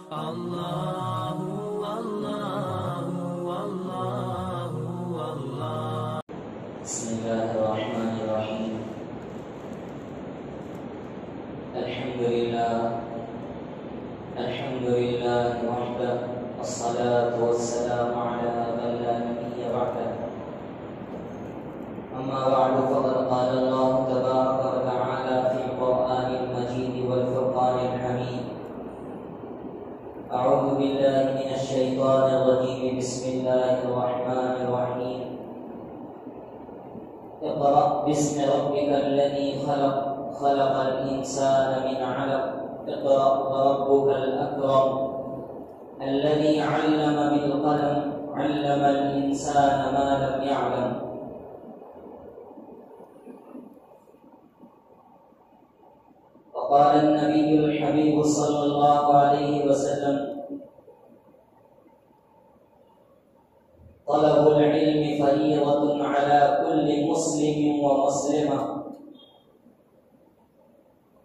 الله والله والله والله. بسم الله الرحمن الرحيم. الحمد لله وحده، والصلاة والسلام على من لا نبي بعده. أما بعد، فقد قال الله تبارك وتعالى في القرآن المجيد والفرقان الحميد: أعوذ بالله من الشيطان الرجيم. بسم الله الرحمن الرحيم. اقرأ باسم ربك الذي خلق، خلق الإنسان من علق. اقرأ وربك الأكرم الذي علم بالقلم، علم الإنسان ما لم يعلم. وقال النبي الحبيب صلى الله عليه وسلم: طلب العلم فريضة على كل مسلم ومسلمة.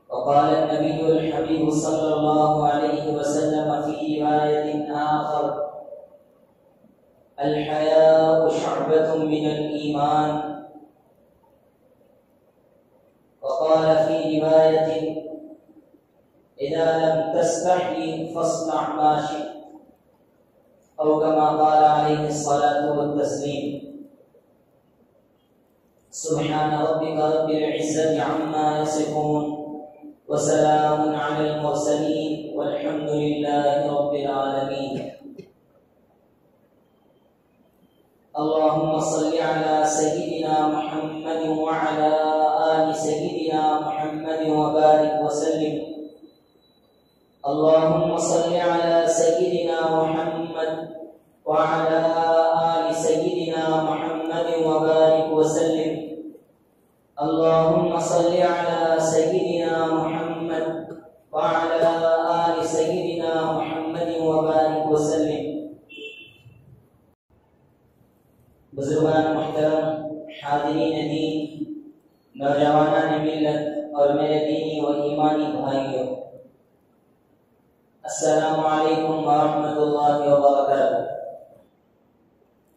وقال النبي الحبيب صلى الله عليه وسلم في رواية آخر: الحياء شعبة من الإيمان. وقال في رواية: إذا لم تستحي فاصنع ما شئت، أو كما قال عليه الصلاة والتسليم. سبحان ربك رب العزة عما يصفون، وسلام على المرسلين، والحمد لله رب العالمين. اللهم صل على سيدنا محمد وعلى آل سيدنا محمد وبارك وسلم. اللهم صل على سيدنا محمد وعلى آل سيدنا محمد وبارك وسلم. اللهم صل على سيدنا محمد وعلى آل سيدنا محمد وبارك وسلم. بزرگان محترم، حاضرین دین، نوجوانان ملت اور میرے دینی و ایمانی بھائیوں، السلام علیکم ورحمۃ اللہ وبرکاتہ۔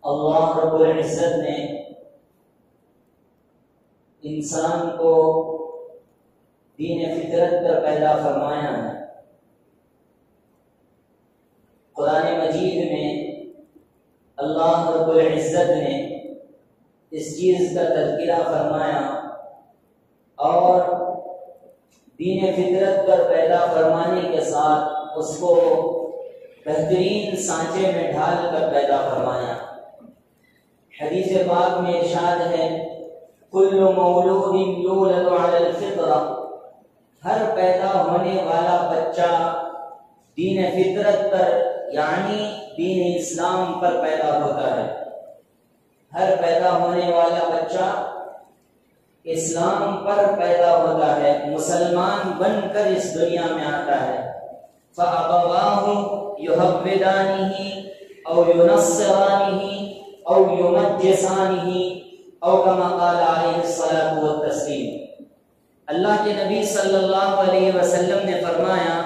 اللہ رب العزت نے انسان کو دین فطرت پر پیدا فرمایا ہے۔ قرآن مجید میں اللہ رب العزت نے اس چیز کا تذکرہ فرمایا اور دین فطرت پر پیدا فرمانے کے ساتھ اس کو بہترین سانچے میں ڈھال کر پیدا فرمایا۔ حدیث پاک میں ارشاد ہے: کل مولود یولد علی الفطرہ، ہر پیدا ہونے والا بچہ دین فطرت پر یعنی دین اسلام پر پیدا ہوتا ہے۔ ہر پیدا ہونے والا بچہ اسلام پر پیدا ہوتا ہے، مسلمان بن کر اس دنیا میں آتا ہے۔ فَأَبَوَاهُ يُحَوِّدَانِهِ أَوْ يُنَصِّرَانِهِ أَوْ يُمَجِّسَانِهِ أَوْ كَمَا قَالَ عَلَيْهِ الصَّلَاةُ وَالتَّسْلِيمُ۔ اللہ کے نبی صلی اللہ علیہ وسلم نے فرمایا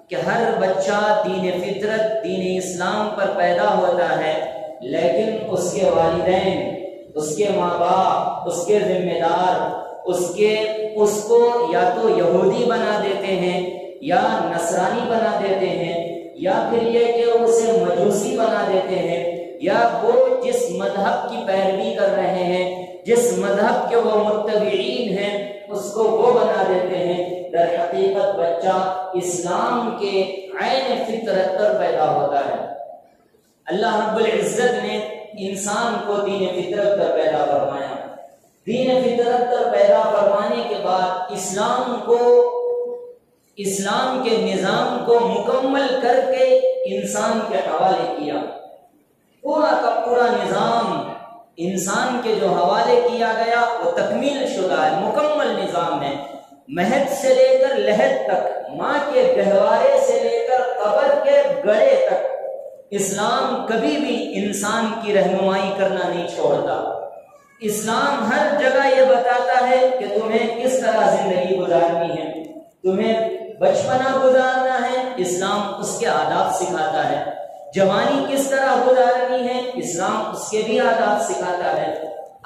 کہ ہر بچہ دین فطرت، دین اسلام پر پیدا ہوتا ہے، لیکن اس کے والدین، اس کے ماں باپ، اس کے ذمہ دار اس کو یا تو یہودی بنا دیتے ہیں یا نصرانی بنا دیتے ہیں، یا پھر یہ کہ اسے مجوسی بنا دیتے ہیں، یا وہ جس مذہب کی پیروی کر رہے ہیں، جس مذہب کے وہ متبعین ہیں، اس کو وہ بنا دیتے ہیں۔ در حقیقت بچہ اسلام کے عین فطرت پر پیدا ہوتا ہے۔ اللہ رب العزت نے انسان کو دین فطرت پر پیدا فرمایا۔ دین فطرت پر پیدا فرمانے کے بعد اسلام کے نظام کو مکمل کر کے انسان کے حوالے کیا۔ پورا کا پورا نظام انسان کے جو حوالے کیا گیا وہ تکمیل شدہ ہے، مکمل نظام ہے۔ مہد سے لے کر لحد تک، ماں کے گہوارے سے لے کر قبر کے گڑے تک، اسلام کبھی بھی انسان کی رہنمائی کرنا نہیں چھوڑتا۔ اسلام ہر جگہ یہ بتاتا ہے کہ تمہیں کس طرح زندگی گزارنی ہے، تمہیں بچپنا گزارنا ہے، اسلام اس کے آداب سکھاتا ہے۔ جوانی کس طرح گزارنی ہے، اسلام اس کے بھی آداب سکھاتا ہے۔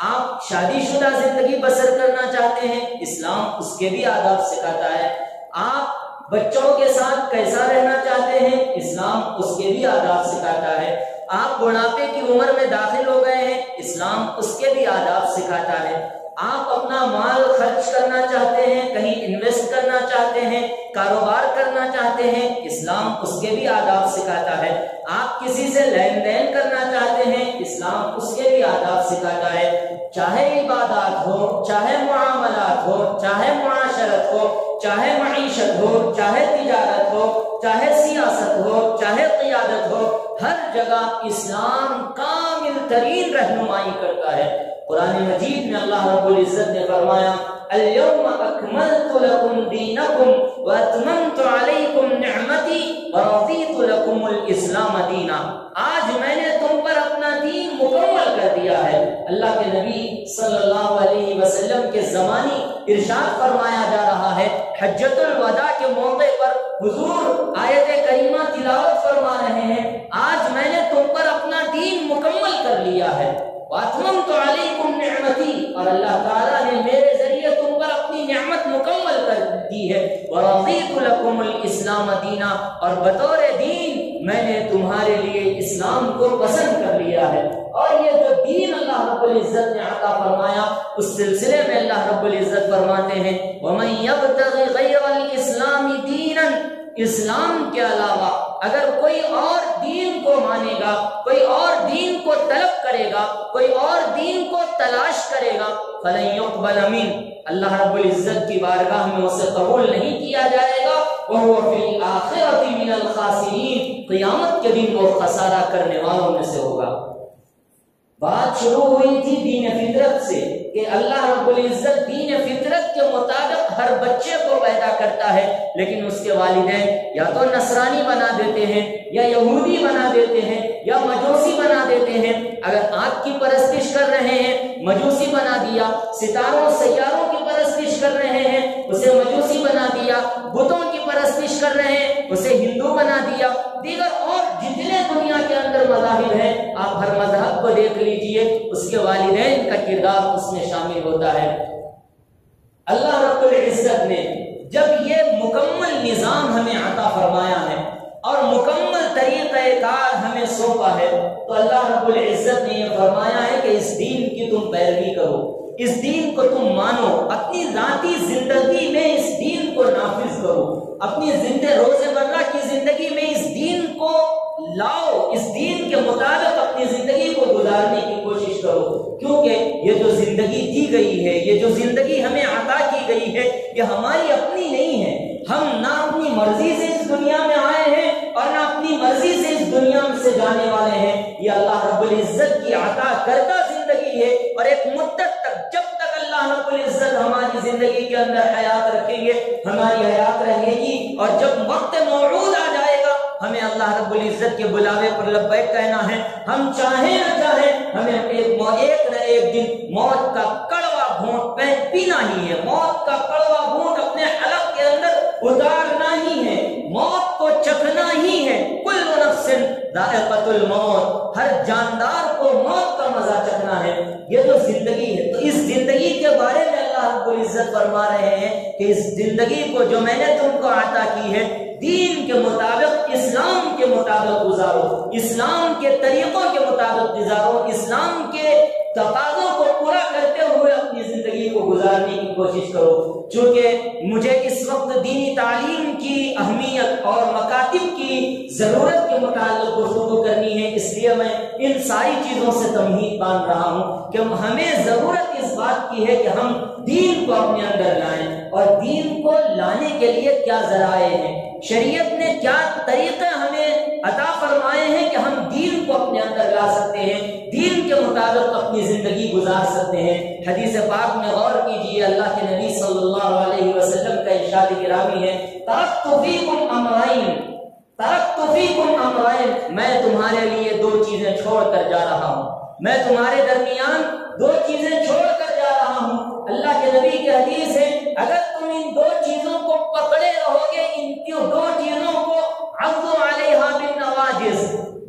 آپ شادی شدہ زندگی بسر کرنا چاہتے ہیں، اسلام اس کے بھی آداب سکھاتا ہے۔ آپ بچوں کے ساتھ کیسا رہنا چاہتے ہیں، اسلام اس کے بھی آداب سکھاتا ہے۔ آپ بڑھاپے کی عمر میں داخل ہو گئے ہیں، اسلام اس کے بھی آداب سکھاتا ہے۔ آپ اپنا مال خرچ کرنا چاہتے ہیں، کہیں انویسٹ کرنا چاہتے ہیں، کاروبار کرنا چاہتے ہیں، اسلام اس کے بھی آداب سکھاتا ہے۔ آپ کسی سے لین دین کرنا چاہتے ہیں، اسلام اس کے بھی آداب سکھاتا ہے۔ چاہے عبادات ہو، چاہے معاملات ہو، چاہے معاشرت ہو، چاہے معیشت ہو، چاہے تجارت ہو، چاہے سیاست ہو، چاہے قیادت ہو، ہر جگہ اسلام کامل ترین رہنمائی کرتا ہے۔ قرآن مجید میں اللہ رب العزت نے فرمایا اليوم اکملت لکم دینکم واتممت علیکم نعمتی ورضیت لکم الاسلام دینا۔ آج میں نے تم پر اپنا دین مکمل کر دیا ہے۔ اللہ کے نبی صلی اللہ علیہ وسلم کے زمانی ارشاد فرمایا جا رہا ہے، حجۃ الوداع کے موقع پر حضور آیت کریمہ تلاوت فرما رہے ہیں، آج میں نے تم پر اپنا دین مکمل کر لیا ہے۔ وَأَتْمَمْتُ عَلَيْكُمْ نِعْمَتِي، اور اللہ تعالیٰ نے میرے ذریعے تم پر اپنی نعمت مکمل کر دی ہے۔ وَرَضِيتُ لَكُمُ الْإِسْلَامَ دِينًا، اور بطور دین میں نے تمہارے لیے اسلام کو پسند کر لیا ہے۔ اور یہ جو دین اللہ رب العزت نے عطا فرمایا، اس سلسلے میں اللہ رب العزت فرماتے ہیں وَمَن يَبْتَغِ غَيْرَ الْإِسْلَامِ دِينًا، اسلام کے علاوہ اگر کوئی اور دین کو مانے گا، کوئی اور دین کو طلب کرے گا، کوئی اور دین کو تلاش کرے گا، فَلَن يُقْبَلَ مِنْهُ، اللہ رب العزت کی بارگاہ میں اسے قبول نہیں کیا جائے گا۔ وَهُوَ فِي الْآخِرَةِ مِنَ الْخَاسِرِينَ، قیامت کے دن وہ خسارہ کرنے والوں میں سے ہوگا۔ بات شروع ہوئی تھی دین فطرت سے کہ اللہ رب العزت دین فطرت کے مطابق ہر بچے کو پیدا کرتا ہے، لیکن اس کے والدین یا تو نصرانی بنا دیتے ہیں، یا یہودی بنا دیتے ہیں، یا مجوسی بنا دیتے ہیں۔ اگر آنکھ کی پرستش کر رہے ہیں، مجوسی بنا دیا، ستاروں سیاروں کی پرستش کر رہے ہیں، اسے مجوسی بنا دیا، بتوں کی پرستش کر رہے ہیں، اسے ہندو بنا دیا۔ دیگر اور جتنے دنیا کے اندر مذاہب ہیں، آپ ہر مذہب کو دیکھ لیجئے، اس کے والدین کا کردار اس میں شامل ہوتا ہے۔ اللہ رب العزت نے جب یہ مکمل نظام ہمیں عطا فرمایا ہے اور مکمل طریقہ کار ہمیں سونپا ہے، تو اللہ رب العزت نے یہ فرمایا ہے کہ اس دین کی تم پیروی کرو، اس دین کو تم مانو، اپنی ذاتی زندگی میں اس دین کو نافذ کرو، اپنی روزمرہ کی زندگی میں اس دین کو لاؤ، اس دین کے مطابق اپنی زندگی کو گزارنے کی کوشش کرو، کیونکہ یہ جو زندگی دی گئی ہے، یہ جو زندگی ہمیں عطا کی گئی ہے، یہ ہماری اپنی نہیں ہے۔ ہم نہ اپنی مرضی سے اس دنیا میں آئے ہیں اور نہ اپنی مرضی سے اس دنیا سے جانے والے ہیں، یہ اللہ رب العزت کی عطا کردہ زندگی ہے، اور ایک مدت تک، جب تک اللہ رب العزت ہماری زندگی کے اندر حیات رکھیں گے، ہماری حیات رہے گی، اور جب وقت موعود آ جائے گا، ہمیں اللہ رب العزت کے بلاوے پر لبیک کہنا ہے۔ ہم چاہیں نہ چاہیں، ہمیں ایک نہ ایک دن موت کا کڑوا گھونٹ پینا ہی ہے، موت کا کڑوا گھونٹ اپنے حلق کے اندر اتارنا ہی ہے، موت کو چکھنا ہی ہے۔ کل نفس ذائقۃ الموت، ہر جاندار کو موت کا مزہ چکھنا ہے۔ یہ جو زندگی ہے، تو اس زندگی کے بارے میں اللہ رب العزت فرما رہے ہیں کہ اس زندگی کو جو میں نے تم کو عطا کی ہے، دین کے مطابق، اسلام کے مطابق گزارو، اسلام کے طریقوں کے مطابق گزارو، اسلام کے تقاضوں کو پورا کرتے ہوئے اپنی زندگی کو گزارنے کی کوشش کرو۔ چونکہ مجھے اس وقت دینی تعلیم کی اہمیت اور مکاتب کی ضرورت کے متعلق گفتگو کرنی ہے، اس لیے میں ان ساری چیزوں سے تمہید باندھ رہا ہوں کہ ہمیں ضرورت اس بات کی ہے کہ ہم دین کو اپنے اندر لائیں، اور دین کو لانے کے لیے کیا ذرائع ہیں، شریعت نے کیا طریقے ہمیں عطا فرمائے ہیں کہ ہم دین کو اپنے اندر لا سکتے ہیں، دین کے مطابق اپنی زندگی گزار سکتے ہیں۔ حدیث پاک میں غور کیجئے، اللہ کے نبی صلی اللہ علیہ وسلم کا ارشاد گرامی ہے، ترکت فیکم امرین، ترکت فیکم امرین، میں تمہارے لیے دو چیزیں چھوڑ کر جا رہا ہوں، میں تمہارے درمیان دو چیزیں چھوڑ کر جا رہا ہوں۔ اللہ کے نبی کی حدیث ہے، اگر تم ان دو چیزوں کو پکڑے رہو گے، ان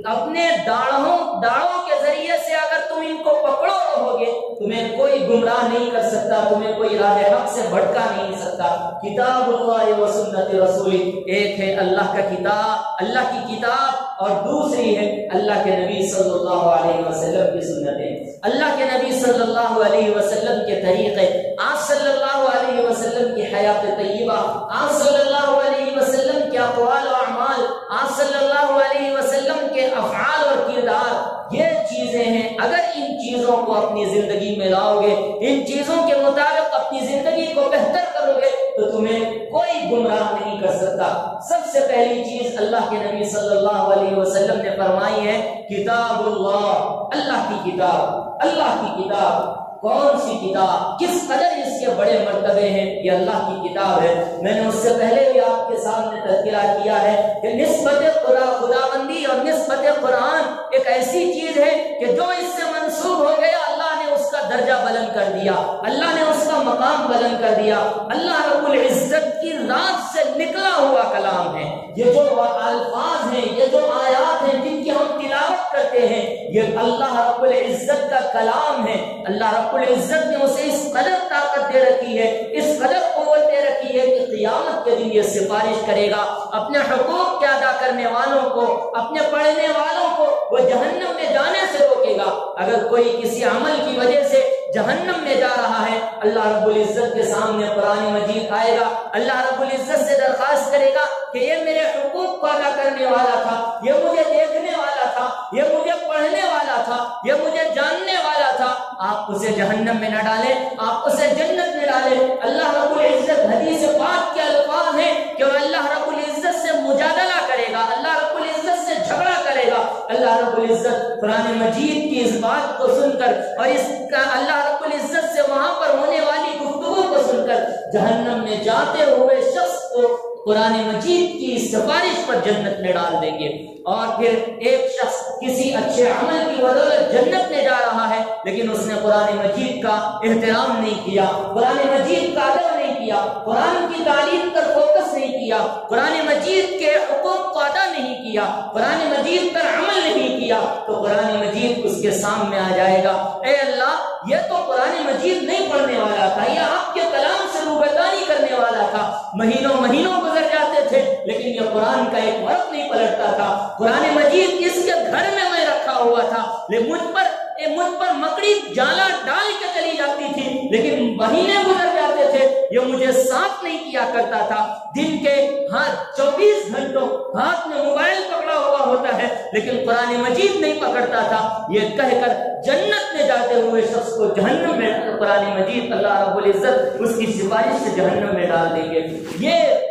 اپنے داڑھوں کے ذریعے سے اگر تم ان کو پکڑو رہو گے تمہیں کوئی گمراہ نہیں کر سکتا, تمہیں کوئی راہ حق سے بھٹکا نہیں سکتا. کتاب اللہ و سنت رسولی, ایک ہے اللہ کا کتاب, اللہ کی کتاب, اور دوسری ہے اللہ کے نبی صلی اللہ علیہ وسلم کی سنتیں, اللہ کے نبی صلی اللہ علیہ وسلم کے طریقے, آپ صلی اللہ علیہ وسلم کی حیات طیبہ, آپ صلی اللہ علیہ وسلم کے اقوال و اعمال, آپ صلی اللہ علیہ وسلم کے افعال اور کردار, یہ چیزیں ہیں. اگر ان چیزوں کو اپنی زندگی میں لاؤ گے, ان چیزوں کے مطابق اپنی زندگی کو بہتر کرو گے تو تمہیں کوئی گمراہ نہیں کر سکتا. سب سے پہلی چیز اللہ کے نبی صلی اللہ علیہ وسلم نے فرمائی ہے کتاب اللہ, اللہ کی کتاب. اللہ کی کتاب کون سی کتاب, کس قدر اس کے بڑے مرتبے ہیں, یہ اللہ کی کتاب ہے. میں نے اس سے پہلے بھی آپ کے سامنے تذکرہ کیا ہے کہ نسبت خداوندی اور نسبت قرآن ایک ایسی چیز ہے کہ جو اس سے منسوب ہو گیا اللہ نے اس کا درجہ بلند کر دیا, اللہ نے اس کا مقام بلند کر دیا. اللہ رب العزت کی ذات سے نکلا ہوا کلام ہے. یہ جو الفاظ ہیں, یہ جو آیات ہیں جن کی ہم تلاوت کرتے ہیں, یہ اللہ رب العزت کا کلام ہے. اللہ رب العزت نے اسے اس قدر طاقت دے رکھی ہے, اس قدر قوت دے رکھی ہے کہ قیامت کے دن یہ سفارش کرے گا اپنے حقوق کے ادا کرنے والوں کو, اپنے پڑھنے والوں کو وہ جہنم میں جانے سے روکے گا. اگر کوئی کسی عمل کی وجہ سے جہنم میں جا رہا ہے, اللہ رب العزت کے سامنے قرآن مجید آئے گا, اللہ رب العزت سے درخواست کرے گا کہ یہ میرے حقوق کو ادا کرنے والا تھا, یہ مجھے دیکھنے والا تھا, یہ مجھے پڑھنے والا تھا, یہ مجھے جاننے والا تھا. آپ اسے جہنم میں نہ ڈالیں, آپ اسے جنت میں ڈالیں. اللہ رب العزت حدیث پاک کے الفاظ ہیں کہ وہ اللہ رب العزت سے مجادلہ کرے گا, اللہ رب العزت سے جھگڑا کرے گا. اللہ رب العزت قرآن مجید کی اس بات کو سن کر اور اس کا اللہ رب العزت سے وہاں پر ہونے والی گفتگو کو سن کر جہنم میں جاتے ہوئے شخص کو قرآن مجید کی سفارش پر جنت میں ڈال دیں گے. اور پھر ایک شخص کسی اچھے عمل کی بدولت جنت میں جا رہا ہے لیکن اس نے قرآن مجید کا احترام نہیں کیا, قرآن مجید کا ادب نہیں کیا, قرآن کی تعلیم پر فوکس نہیں کیا, قرآن مجید کے حقوق کو ادا نہیں کیا, قرآن مجید پر عمل نہیں کیا, تو قرآن مجید اس کے سامنے آ جائے گا, اے اللہ یہ تو قرآن مجید نہیں پڑھنے والا تھا, یہ آپ کے کلام سے روبرداری کرنے والا تھا. مہینوں گزر جاتے تھے لیکن یہ قرآن کا ایک ورق نہیں پلٹتا تھا. قرآن مجید اس کے گھر میں رکھا ہوا تھا, لیکن مجھ پر مکڑی جالا ڈال کے چلی جاتی تھی لیکن مہینے گزر جاتے تھے, یہ مجھے صاف نہیں کیا کرتا تھا. دن کے 24 گھنٹوں ہاتھ میں موبائل پکڑا ہوا ہوتا ہے لیکن قرآن مجید نہیں پکڑتا تھا. یہ کہہ کر جنت میں جاتے ہوئے شخص کو جہنم میں قرآن مجید اللہ رب العزت اس کی سفارش سے جہنم میں ڈال دیں گے. یہ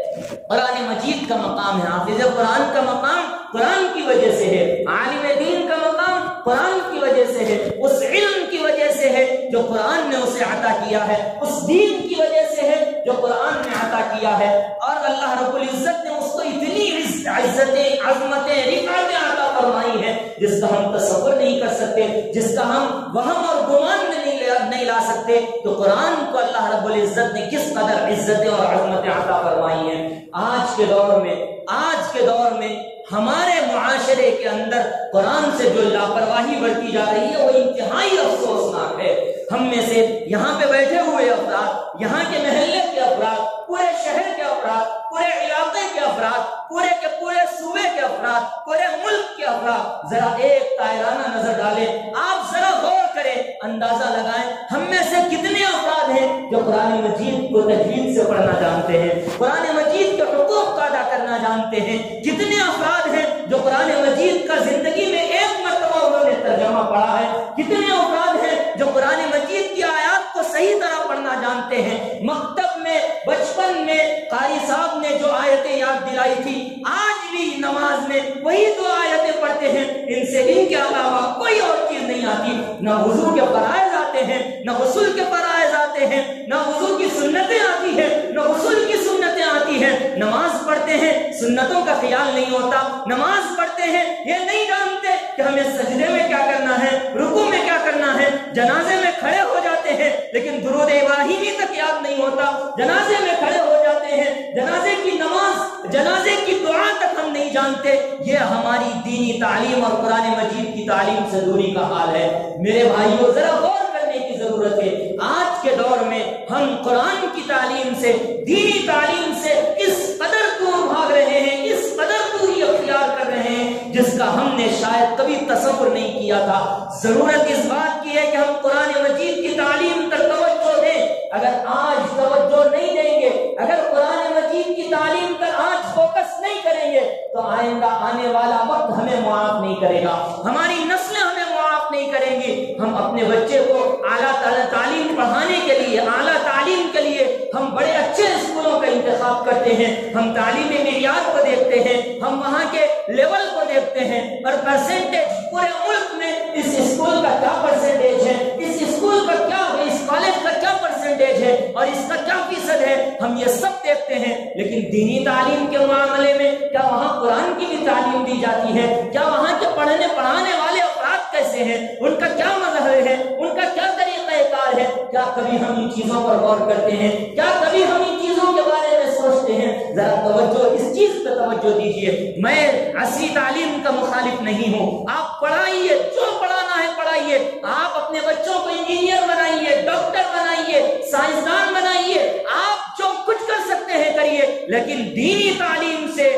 قرآن مجید کا مقام ہے. حافظ قرآن کا مقام قرآن کی وجہ سے ہے, عالم دین کا مقام قرآن کی وجہ سے ہے, اس علم کی وجہ سے ہے جو قرآن نے اسے عطا کیا ہے, اس دین کی وجہ سے ہے جو قرآن نے عطا کیا ہے. اور اللہ رب العزت نے اس کو اتنی عزتیں, عظمتیں, رفعتیں عطا فرمائی ہے جس کا ہم تصور نہیں کر سکتے, جس کا ہم وہم اور گمان میں نہیں لا سکتے. تو قرآن کو اللہ رب العزت نے کس قدر عزتیں اور عظمتیں عطا فرمائی ہیں. آج کے دور میں ہمارے معاشرے کے اندر قرآن سے جو لاپرواہی برتی جا رہی ہے وہ انتہائی افسوسناک ہے. ہم میں سے یہاں پہ بیٹھے ہوئے افراد, یہاں کے محلے کے افراد, پورے شہر کے افراد, پورے علاقے کے افراد, پورے کے پورے صوبے کے افراد, پورے ملک کے افراد ذرا ایک تائرانہ نظر ڈالیں, آپ ذرا غور کریں, اندازہ لگائیں ہم میں سے کتنے افراد ہیں جو قرآن مجید کو تجوید سے پڑھنا جانتے ہیں, قرآن مجید کے حقوق کو ادا کرنا جانتے ہیں. کتنے افراد ہیں جو قرآن مجید کا زندگی میں ایک مرتبہ انہوں نے ترجمہ پڑھا ہے. کتنے افراد ہیں جو قرآن مجید کی آیات کو صحیح طرح پڑھنا جانتے ہیں. مکتب میں بچپن میں قاری صاحب نے جو آیتیں یاد دلائی تھی آج بھی نماز میں وہی 2 آیتیں پڑھتے ہیں, ان کے علاوہ کوئی اور چیز نہیں آتی. نہ وضو کے فرائض آتے ہیں, نہ غسل کے فرائض آتے ہیں, نہ وضو کی سنتیں آتی ہیں, نہ غسل کی سنتیں آتی ہیں. نماز پڑھتے ہیں, سنتوں کا خیال نہیں ہوتا. نماز پڑھتے ہیں, یہ نہیں جانتے کہ ہمیں سجدے میں کیا کرنا ہے, رکوع میں کیا کرنا ہے. جنازے میں کھڑے ہو جاتے جاتے ہیں لیکن درود ابراہیمی تک یاد نہیں ہوتا، جنازے میں کھڑے ہو جاتے ہیں، جنازے کی نماز، جنازے کی دعا تک ہم نہیں جانتے۔ یہ ہماری دینی تعلیم اور قرآن مجید کی تعلیم سے دوری کا حال ہے۔ میرے بھائیوں، ذرا غور کرنے کی ضرورت ہے۔ آج کے دور میں ہم قرآن کی تعلیم سے، دینی تعلیم سے اس قدر دور بھاگ رہے ہیں، اس قدر دوری اختیار کر رہے ہیں جس کا ہم نے شاید کبھی تصور نہیں کیا تھا۔ ضرورت اس بات کی ہے کہ ہم قرآن مجید کی تعلیم پر توجہ دیں۔ اگر آج توجہ نہیں دیں گے، اگر قرآن مجید کی تعلیم پر آج فوکس نہیں کریں گے تو آئندہ آنے والا وقت ہمیں معاف نہیں کرے گا، ہماری نسلیں ہمیں معاف نہیں کریں گی۔ ہم اپنے بچے کو اعلیٰ تعلیم پڑھانے کے لیے، اعلیٰ تعلیم کے لیے ہم بڑے اچھے اسکولوں کا انتخاب کرتے ہیں، ہم تعلیمی معیار کو دیکھتے ہیں، ہم وہاں کے لیول کو دیکھتے ہیں اور پرسنٹیج، پورے ملک میں اس اسکول کا کیا پرسنٹیج ہے، اس اسکول کا کیا، اس کالج کا کیا پرسنٹیج ہے اور اس کا کیا فیصد ہے، ہم یہ سب دیکھتے ہیں۔ لیکن دینی تعلیم کے معاملے میں کیا وہاں قرآن کی بھی تعلیم دی جاتی ہے؟ کیا وہاں کے پڑھانے والے افراد کیسے ہیں؟ ان کا کیا مذہب ہے؟ ان کا کیا طریقہ کار ہے؟ کیا کبھی ہم ان چیزوں پر غور کرتے ہیں؟ کیا کبھی ہم ان چیزوں کے بارے میں سوچتے ہیں؟ ذرا توجہ، اس چیز پہ توجہ دیجیے۔ میں عصری تعلیم کا مخالف نہیں ہوں، آپ پڑھائیے، جو پڑھانا ہے پڑھائیے، آپ اپنے بچوں کو انجینئر بنائیے، ڈاکٹر بنائیے، سائنسدان بنائیے، آپ جو کچھ کر سکتے ہیں کریے، لیکن دینی تعلیم سے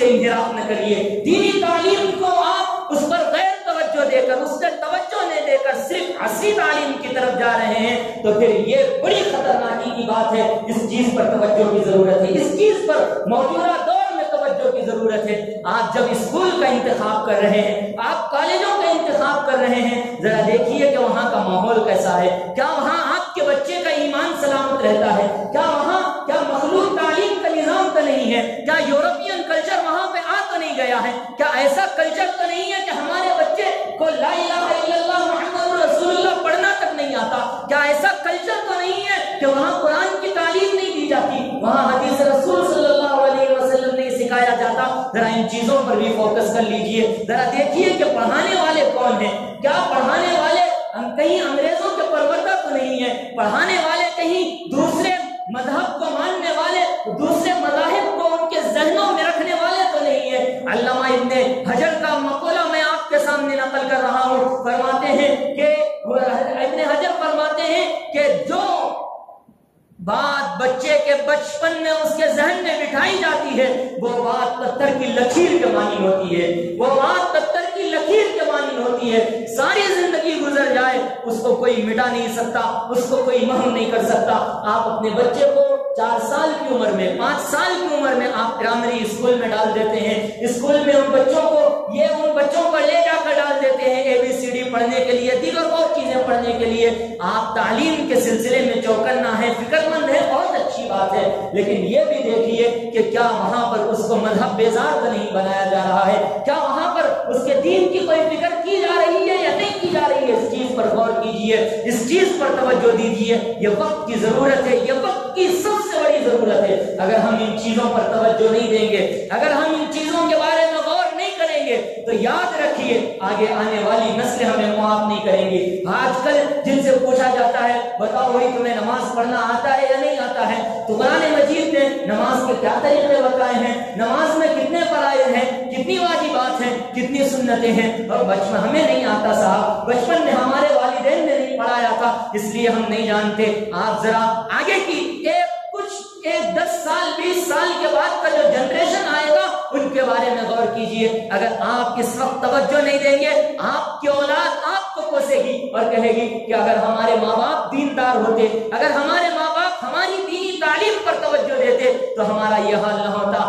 انحراف نہ کریے۔ دینی تعلیم کو آپ اس پر غیر توجہ دے کر، اس پر توجہ نہیں دے کر صرف عصری تعلیم کی طرف جا رہے ہیں تو پھر یہ بڑی خطرناکی کی بات ہے۔ اس چیز پر توجہ کی ضرورت ہے، اس چیز پر موجودہ دور میں توجہ کی ضرورت ہے۔ آپ جب اسکول کا انتخاب کر رہے ہیں، آپ کالجوں کا انتخاب کر رہے ہیں، ذرا دیکھیے کہ وہاں کا ماحول کیسا ہے، کیا وہاں آپ کے بچے کا ایمان سلامت رہتا ہے، کیا وہاں کیا مخلوط تعلیم کا نظام تو نہیں ہے، کیا یورپین کلچر وہاں پہ آ تو نہیں گیا ہے، کیا ایسا کلچر تو نہیں ہے کہ ہمارے بچے کو لا الہ الا اللہ محمد رسول اللہ پڑھنا تک نہیں آتا، کیا ایسا کلچر تو نہیں ہے کہ وہاں قرآن کی تعلیم نہیں دی جاتی، وہاں حدیث رسول صلی اللہ علیہ وسلم نہیں سکھایا جاتا۔ ذرا ان چیزوں پر بھی فوکس کر لیجئے، ذرا دیکھیے کہ پڑھانے والے کون ہیں، کیا پڑھانے والے کہیں انگریزوں کے پروردہ تو نہیں ہے، پڑھانے والے کہیں دوسرے مذہب کو ماننے والے، دوسرے مذاہب کو ان کے ذہنوں میں رکھنے والے تو نہیں ہے۔ علامہ ابن حجر کا مقولہ میں آپ کے سامنے نقل کر رہا ہوں، فرماتے ہیں کہ ابن حجر فرماتے ہیں کہ جو بات بچے کے بچپن میں اس کے ذہن میں بٹھائی جاتی ہے وہ بات پتھر کی لکیر کے مانی ہوتی ہے، وہ بات پتھر کی لکیر کے مانی ہوتی ہے، ساری زندگی گزر جائے اس کو کوئی مٹا نہیں سکتا، اس کو کوئی محو نہیں کر سکتا۔ آپ اپنے بچے کو 4 سال کی عمر میں، 5 سال کی عمر میں آپ پرائمری اسکول میں ڈال دیتے ہیں، اسکول میں ان بچوں کو لے جا کر ڈال دیتے ہیں ABCD پڑھنے کے لیے، دیگر اور چیزیں پڑھنے کے لیے۔ آپ تعلیم کے سلسلے میں چوکنا ہے، فکر مند ہے، بہت اچھی بات ہے، لیکن یہ بھی دیکھیے کہ کیا وہاں پر اس کو مذہب بیزار تو نہیں بنایا جا رہا ہے، کیا وہاں پر اس کے دین کی کوئی فکر کی جا رہی ہے یا نہیں کی جا رہی ہے۔ اس چیز پر غور کیجئے، اس چیز پر توجہ دیجئے، یہ وقت کی ضرورت ہے، یہ وقت کی سب سے بڑی ضرورت ہے۔ اگر ہم ان چیزوں پر توجہ نہیں دیں گے، اگر ہم ان چیزوں کے بارے میں غور نہیں کریں گے تو یاد رکھیے آگے آنے والی نسلیں ہمیں معاف نہیں کریں گی۔ آج کل جن سے پوچھا جاتا ہے بتاؤ بھائی تمہیں نماز پڑھنا آتا ہے یا نہیں آتا ہے، تو قرآن مجید نے نماز کے کیا طریقے بتائے ہیں، نماز میں کتنے فرائض ہیں، کتنی واجبات ہیں، کتنی سنتیں ہیں، اور بچپن ہمیں نہیں آتا صاحب، بچپن میں ہمارے والدین نے نہیں پڑھایا تھا اس لیے ہم نہیں جانتے۔ آپ ذرا آگے کی ایک 10 سال 20 سال کے بعد کا جو جنریشن آئے گا ان کے بارے میں غور کیجئے۔ اگر آپ اس وقت توجہ نہیں دیں گے، آپ کی اولاد آپ کو کوسے گی اور کہے گی کہ اگر ہمارے ماں باپ دیندار ہوتے، اگر ہمارے ماں باپ ہماری دینی تعلیم پر توجہ دیتے تو ہمارا یہ حال نہ ہوتا۔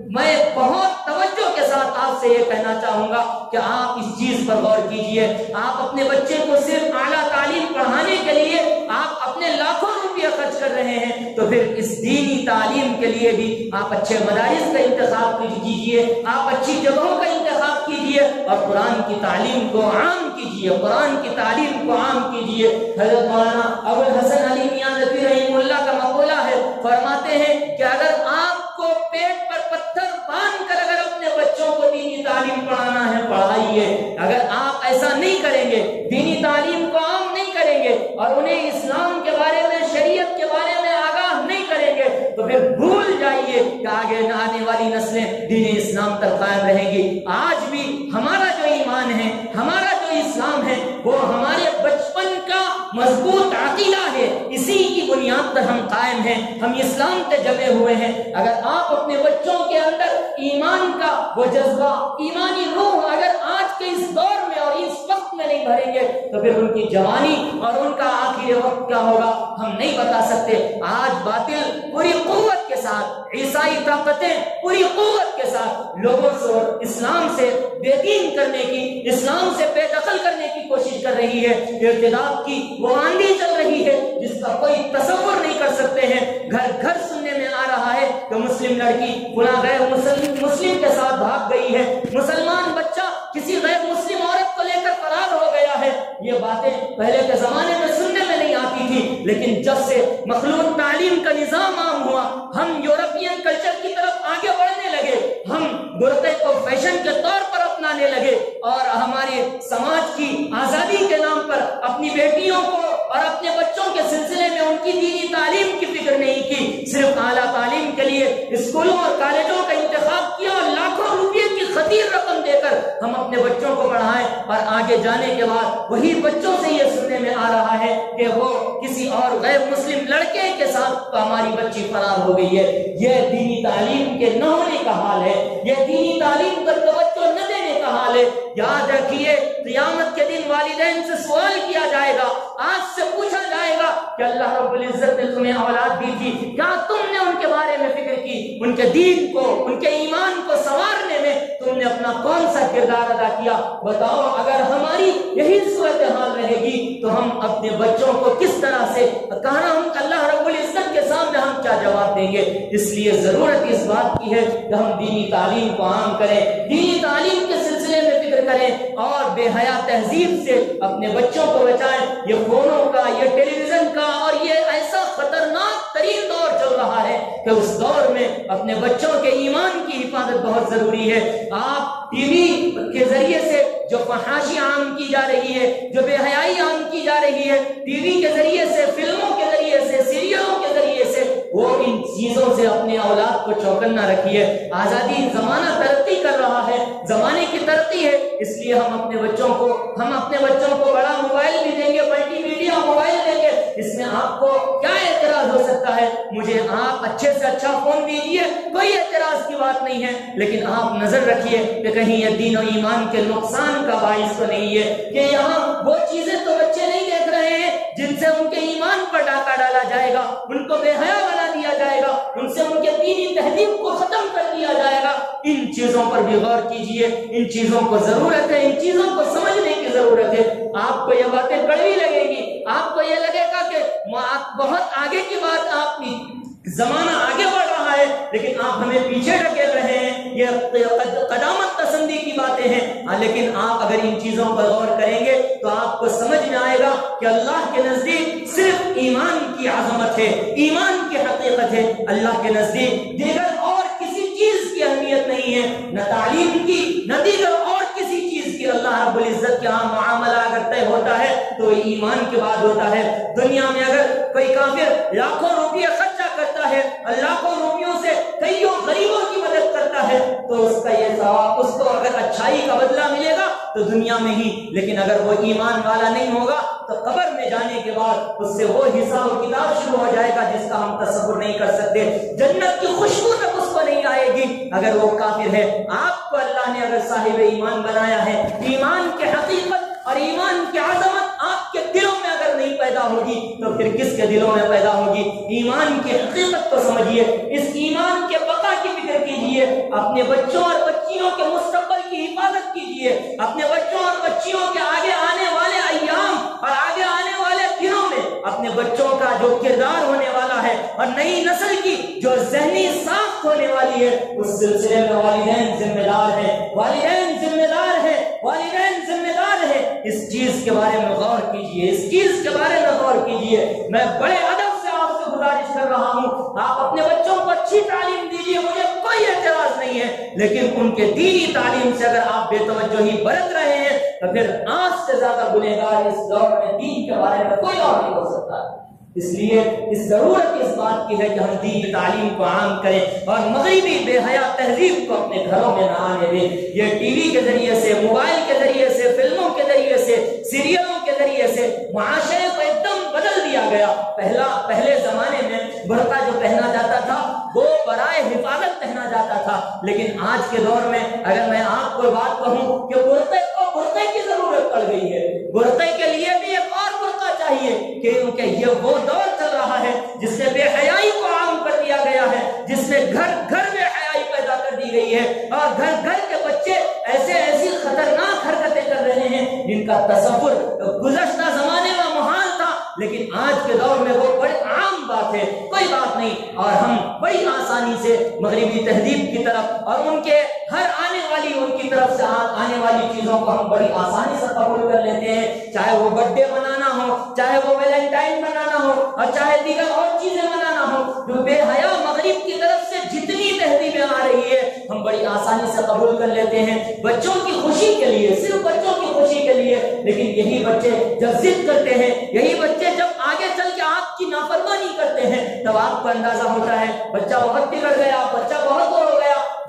میں بہت توجہ کے ساتھ آپ سے یہ کہنا چاہوں گا کہ آپ اس چیز پر غور کیجئے۔ آپ اپنے بچے کو صرف اعلیٰ تعلیم پڑھانے کے لیے آپ اپنے لاکھوں روپیہ خرچ کر رہے ہیں تو پھر اس دینی تعلیم کے لیے بھی آپ اچھے مدارس کا انتخاب کیجئے، آپ اچھی جگہوں کا انتخاب کیجئے اور قرآن کی تعلیم کو عام کیجئے، قرآن کی تعلیم کو عام کیجئے۔ حضرت مولانا ابو الحسن علی میاں نقوی رحمہ اللہ کا مقولہ ہے، فرماتے ہیں کہ اگر آپ کو پیٹ پر پتھر باندھ کر اگر اپنے بچوں کو دینی تعلیم پڑھانا ہے پڑھائیے، اگر آپ ایسا نہیں کریں گے، دینی تعلیم کو عام اور انہیں اسلام کے بارے میں، شریعت کے بارے میں آگاہ نہیں کریں گے تو پھر بھول جائیے کہ آگے آنے والی نسلیں دین اسلام تک قائم رہیں گی۔ آج بھی ہمارا جو ایمان ہے، ہمارا جو اسلام ہے، وہ ہمارے بچپن کا مضبوط عقیدہ ہے، اسی کی بنیاد پر ہم قائم ہیں، ہم اسلام پہ جمے ہوئے ہیں۔ اگر آپ اپنے بچوں کے اندر ایمان کا وہ جذبہ، ایمانی روح اگر آج کے اس دور میں اور اس وقت میں نہیں بھریں گے تو پھر ان کی جوانی اور ان کا آخر وقت کیا ہوگا ہم نہیں بتا سکتے۔ آج باطل پوری قوت کے ساتھ، عیسائی طاقتیں پوری قوت کے ساتھ لوگوں سے اسلام سے بے دین کرنے کی، اسلام سے بے دخل کرنے کی کوشش کر رہی ہے۔ ارتداد کی وہ آندھی چل رہی ہے جس کا کوئی تصور نہیں کر سکتے ہیں۔ گھر گھر سننے میں آ رہا ہے کہ مسلم لڑکی فلاں غیر مسلم کے ساتھ بھاگ گئی ہے، مسلمان بچہ کسی غیر مسلم عورت کو لے کر فرار ہو گیا ہے۔ یہ باتیں پہلے کے زمانے میں سننے میں نہیں آتی تھی، لیکن جب سے مخلوط تعلیم کا نظام عام ہوا، ہم یورپین کلچر کی طرف آگے بڑھنے لگے، ہم برقعے کو فیشن کے طور پر اپنانے لگے اور ہمارے سماج کی آزادی کے نام پر اپنی بیٹیوں کو اور اپنے بچوں کے سلسلے میں ان کی دینی تعلیم کی فکر نہیں کی، صرف اعلیٰ تعلیم کے لیے اسکولوں اور کالجوں کا انتخاب کیا اور لاکھوں روپے کی خطیر رقم دے کر ہم اپنے بچوں کو پڑھائیں، اور آگے جانے کے بعد وہی بچوں سے یہ سننے میں آ رہا ہے کہ وہ کسی اور غیر مسلم لڑکے کے ساتھ تو ہماری بچی فرار ہو گئی ہے۔ یہ دینی تعلیم کے نہ ہونے کا حال ہے، یہ دینی تعلیم پر توجہ نہ دینے کا حال ہے۔ یاد رکھیے قیامت کے دن والدین سے سوال کیا جائے گا، آج سے پوچھا جائے گا کہ اللہ رب العزت نے تمہیں اولاد دی تھی، کیا تم نے ان کے بارے میں فکر کی؟ ان کے دین کو، ان کے ایمان کو سنوارنے میں تم نے اپنا کون سا کردار ادا کیا؟ بتاؤ، اگر ہماری یہی صورتحال رہے گی تو ہم اپنے بچوں کو کس طرح سے کہنا، ہم اللہ رب العزت کے سامنے ہم کیا جواب دیں گے؟ اس لیے ضرورت اس بات کی ہے کہ ہم دینی تعلیم کو عام کریں، دینی تعلیم کے سلسلے میں فکر کریں اور بے حیا تہذیب سے اپنے بچوں کو بچائیں۔ یہ فونوں کا، یہ ٹیلی ویژن کا اور یہ ایسا خطرناک ترین دور چل رہا ہے کہ اس دور میں اپنے بچوں کے ایمان کی حفاظت بہت ضروری ہے۔ آپ ٹی وی کے ذریعے سے جو فحاشی عام کی جا رہی ہے، جو بے حیائی عام کی جا رہی ہے، ٹی وی کے ذریعے سے، فلموں کے ذریعے سے، سیریلوں کے ذریعے سے، وہ ان چیزوں سے اپنے اولاد کو چوکنا رکھیے۔ آزادی، زمانہ ترقی کر رہا ہے، زمانے کی ترقی ہے، اس لیے ہم اپنے بچوں کو بڑا موبائل بھی دیں گے، ملٹی میڈیا موبائل دیں گے۔ اس میں آپ کو کیا اعتراض ہو سکتا ہے؟ مجھے آپ اچھے سے اچھا فون دیجیے، کوئی اعتراض کی بات نہیں ہے، لیکن آپ نظر رکھیے کہ کہیں یہ دین و ایمان کے نقصان کا باعث تو نہیں ہے کہ یہاں وہ چیزیں تو بچے نہیں دیکھ رہے ہیں جن سے ان کے ایمان پر ڈاکہ ڈالا جائے گا، ان کو بے حیا بنا دیا جائے گا، ان سے ان کے دینی تہذیب کو ختم کر دیا جائے گا۔ ان چیزوں پر بھی غور کیجیے، ان چیزوں کو ضرورت ہے، ان چیزوں کو سمجھنے کی ضرورت ہے۔ آپ کو یہ باتیں کڑوی لگے گی، آپ کو یہ لگے گا کہ بہت آگے کی بات، آپ کی زمانہ آگے بڑھ رہا ہے لیکن آپ ہمیں پیچھے ڈھکیل رہے ہیں، یہ قدامت پسندی کی باتیں ہیں۔ لیکن آپ اگر ان چیزوں پر غور کریں گے تو آپ کو سمجھ میں آئے گا کہ اللہ کے نزدیک صرف ایمان کی عظمت ہے، ایمان کی حقیقت ہے۔ اللہ کے نزدیک دیگر اور کسی چیز کی اہمیت نہیں ہے، نہ تعلیم کی، نہ دیگر اور کسی چیز کی۔ اللہ رب العزت کے ہاں معاملہ اگر طے ہوتا ہے تو ایمان کے بعد ہوتا ہے۔ دنیا میں اگر کوئی کافر لاکھوں روپیے خرچہ کرتا ہے، لاکھوں روپیوں سے کئیوں غریبوں کی مدد کرتا ہے تو اس کا یہ ثواب، اس کو اگر اچھائی کا بدلہ ملے گا تو دنیا میں ہی، لیکن اگر وہ ایمان والا نہیں ہوگا تو قبر میں جانے کے بعد اس سے وہ حساب و کتاب شروع ہو جائے گا جس کا ہم تصور نہیں کر سکتے۔ جنت کی خوشبو تک اس کو نہیں آئے گی اگر وہ کافر ہے۔ آپ کو اللہ نے اگر صاحب ایمان بنایا ہے، ایمان کی حقیقت اور ایمان کی عظمت آپ کے دلوں میں اگر نہیں پیدا ہوگی تو پھر کس کے دلوں میں پیدا ہوگی؟ ایمان کی حقیقت کو سمجھیے، اس ایمان کے بقا کی فکر کیجیے، اپنے بچوں اور بچیوں کے مستقبل کی حفاظت کیجیے، اپنے بچوں اور بچیوں کے آگے آنے والے ایام اور آگے آنے والے دنوں میں اپنے بچوں کا جو کردار ہونے والا ہے اور نئی نسل کی جو ذہنی ساخت ہونے والی ہے، اس سلسلے میں والدین ذمہ دار ہیں، والدین ذمہ دار ہیں، والدین ذمہ دار ہیں۔ اس چیز کے بارے میں غور کیجیے، اس چیز کے بارے میں غور کیجیے۔ میں بڑے ادب سے آپ سے گزارش کر رہا ہوں، آپ اپنے بچوں کو اچھی تعلیم دیجیے، مجھے کوئی اعتراض نہیں رہی ہیں، لیکن ان کے دینی تعلیم سے اگر آپ بے توجہی برت رہے ہیں تو پھر آج سے زیادہ گنہگار اس دور میں دین کے بارے میں کوئی اور نہیں ہو سکتا۔ اس لیے اس ضرورت اس بات کی ہے کہ ہم دینی تعلیم کو عام کریں اور مغربی بے حیا تہذیب کو اپنے گھروں میں نہ آنے دیں۔ یہ ٹی وی کے ذریعے سے، موبائل کے ذریعے سے، فلموں کے ذریعے سے، سیریلوں کے ذریعے سے معاشرے کو ایک دم بدل دیا گیا۔ پہلے زمانے میں برقع جو پہنا جاتا تھا وہ برائے حفاظت پہنا جاتا تھا، لیکن آج کے دور میں اگر میں آپ کو بات کہوں کہ برقعے کی ضرورت پڑ گئی ہے، برقعے کے لیے بھی ایک اور برقع چاہیے، کیونکہ یہ وہ دور چل رہا ہے جس میں بے حیائی کو عام کر دیا گیا ہے، جس میں گھر گھر بے حیائی پیدا کر دی گئی ہے، اور گھر گھر کے بچے ایسی خطرناک حرکتیں کر رہے ہیں جن کا تصور گزشتہ زمانے میں محال تھا، لیکن آج کے دور میں وہ بڑی عام بات ہے، کوئی بات نہیں، اور ہم بڑی آسانی سے مغربی تہذیب کی طرف اور ان کے ہر ان کی طرف سے آنے والی چیزوں کو ہم بڑی آسانی سے قبول کر لیتے ہیں، چاہے وہ برتھ ڈے منانا ہو، چاہے وہ ویلنٹائن منانا ہو، اور چاہے دیگر اور چیزیں منانا ہو۔ جو بے حیا مغرب کی طرف سے جتنی تہذیبیں آ رہی ہے ہم بڑی آسانی سے قبول کر لیتے ہیں بچوں کی خوشی کے لیے، صرف بچوں کی خوشی کے لیے، لیکن یہی بچے جب ضد کرتے ہیں، یہی بچے جب آگے چل کے آپ کی نافرمانی کرتے ہیں، تب آپ کو اندازہ ہوتا ہے بچہ بہت بگڑ گیا، بچہ بہت ہو گیا۔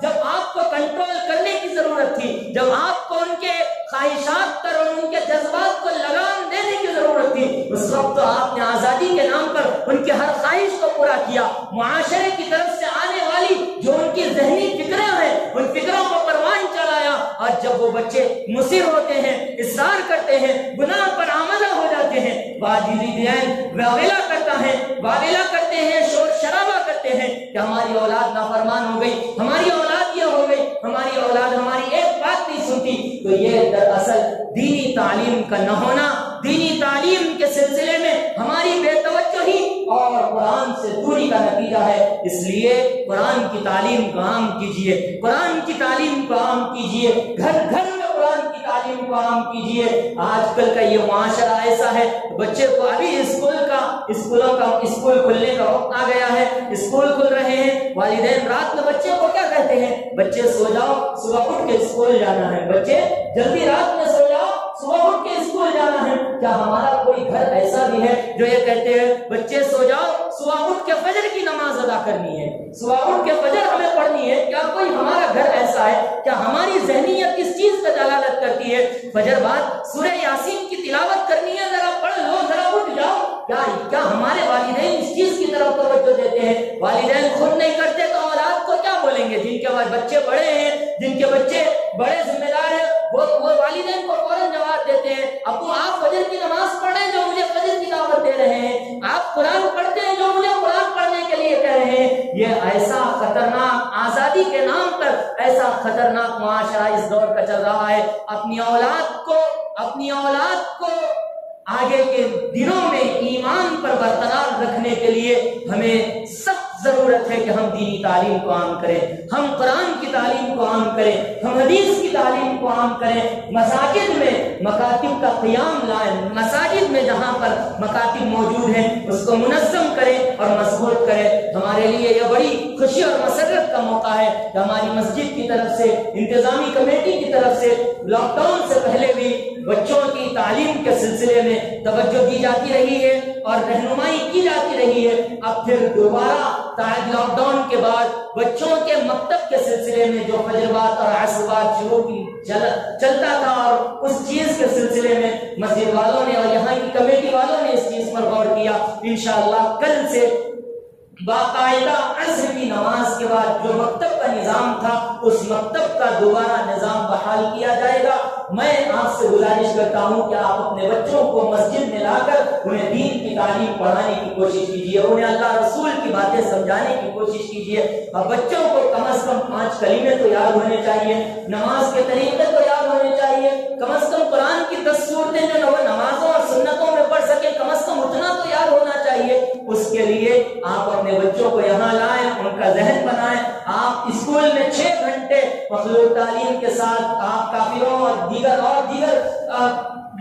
جب آپ کو کنٹرول کرنے کی ضرورت تھی، جب آپ کو ان کے خواہشات پر اور ان کے جذبات کو لگام دینے کی ضرورت تھی، اس وقت تو آپ نے آزادی کے نام پر ان کی ہر خواہش کو پورا کیا۔ معاشرے کی طرف سے آنے والی جو ان کی ذہنی فکریں ہیں ان فکروں کو پروان چلایا، اور جب وہ بچے مصر ہوتے ہیں، اصرار کرتے ہیں، گناہ پر آمدہ ہو جاتے ہیں، واویلا کرتے ہیں، شور شرابہ کرتے ہیں کہ ہماری اولاد نافرمان ہو گئی، ہماری اولاد یہ ہو گئی، ہماری اولاد ہماری ایک بات نہیں سنتی، تو یہ دراصل دینی تعلیم کا نہ ہونا، دینی تعلیم کے سلسلے میں ہماری بے توجہی اور قرآن سے دوری کا نتیجہ ہے۔ اس لیے قرآن کی تعلیم کو عام کیجئے، قرآن کی تعلیم کو عام کیجئے، گھر گھر میں قرآن کی تعلیم کو عام کیجئے۔ آج کل کا یہ معاشرہ ایسا ہے، بچے کو ابھی اسکول کھلنے کا وقت آ گیا ہے، اسکول کھل رہے ہیں، والدین رات میں بچے کو کیا کہتے ہیں؟ بچے سو جاؤ، صبح اٹھ کے اسکول جانا ہے، بچے جلدی رات میں سو جاؤ، صبح اٹھ کے اسکول جانا ہے۔ کیا ہمارا کوئی گھر ایسا بھی ہے جو یہ کہتے ہیں بچے سو جاؤ، صبح اٹھ کے فجر کی نماز ادا کرنی ہے، صبح اٹھ کے فجر ہمیں پڑھنی ہے؟ کیا کوئی ہمارا گھر ایسا ہے؟ کیا ہماری ذہنیت کس چیز کا دلالت کرتی ہے؟ فجر بعد سورہ یاسین کی تلاوت کرنی ہے، ذرا پڑھ لو، ذرا اٹھ جاؤ۔ کیا ہمارے والدین اس چیز کی طرف توجہ دیتے ہیں؟ والدین خود نہیں کرتے تو اولاد کو کیا بولیں گے؟ جن کے بچے بڑے ہیں، جن کے بچے بڑے ذمہ دار ہیں، وہ والدین کو فوراً جواب دیتے ہیں، ابو آپ فجر کی نماز پڑھیں جو مجھے فجر کی دعوت دے رہے ہیں، آپ قرآن پڑھتے ہیں جو مجھے قرآن پڑھنے کے لیے کہہ رہے ہیں۔ یہ ایسا خطرناک، آزادی کے نام پر ایسا خطرناک معاشرہ اس دور کا چل رہا ہے۔ اپنی اولاد کو آگے کے دنوں میں ایمان پر برقرار رکھنے کے لیے ہمیں سخت ضرورت ہے کہ ہم دینی تعلیم کو عام کریں، ہم قرآن کی تعلیم کو عام کریں، ہم حدیث کی تعلیم کو عام کریں، مساجد میں مکاتب کا قیام لائیں، مساجد میں جہاں پر مکاتب موجود ہیں اس کو منظم کریں اور مضبوط کریں۔ ہمارے لیے یہ بڑی خوشی اور مسرت کا موقع ہے کہ ہماری مسجد کی طرف سے، انتظامی کمیٹی کی طرف سے لاک ڈاؤن سے پہلے بھی بچوں کی تعلیم کے سلسلے میں توجہ دی جاتی رہی ہے اور رہنمائی کی جاتی رہی ہے۔ اب پھر دوبارہ لاک ڈاؤن کے بعد بچوں کے مکتب کے سلسلے میں جو فجر بات اور عصر بات شروع کی چلتا تھا، اور اس چیز کے سلسلے میں مسجد والوں نے اور یہاں کی کمیٹی والوں نے اس چیز پر غور کیا۔ انشاءاللہ کل سے باقاعدہ عصر کی نماز کے بعد جو مکتب کا نظام تھا اس مکتب کا دوبارہ نظام بحال کیا جائے گا۔ میں آپ سے گزارش کرتا ہوں کہ آپ اپنے بچوں کو مسجد میں لا کر انہیں دین کی تعلیم پڑھانے کی کوشش کیجیے، انہیں اللہ رسول کی باتیں سمجھانے کی کوشش کیجیے، اور بچوں کو کم از کم 5 کلمے تو یاد ہونے چاہیے، نماز کے طریقے تو یاد ہونے چاہیے، کم از کم قرآن کی 10 صورتیں جو نمازوں اور سنتوں میں پڑھ سکے کم از کم اتنا تو یاد ہونا چاہیے۔ اس کے لیے آپ اپنے بچوں کو یہاں لائیں، ان کا ذہن بنائیں۔ آپ اسکول میں 6 گھنٹے مخلوق تعلیم کے ساتھ آپ کافروں اور دیگر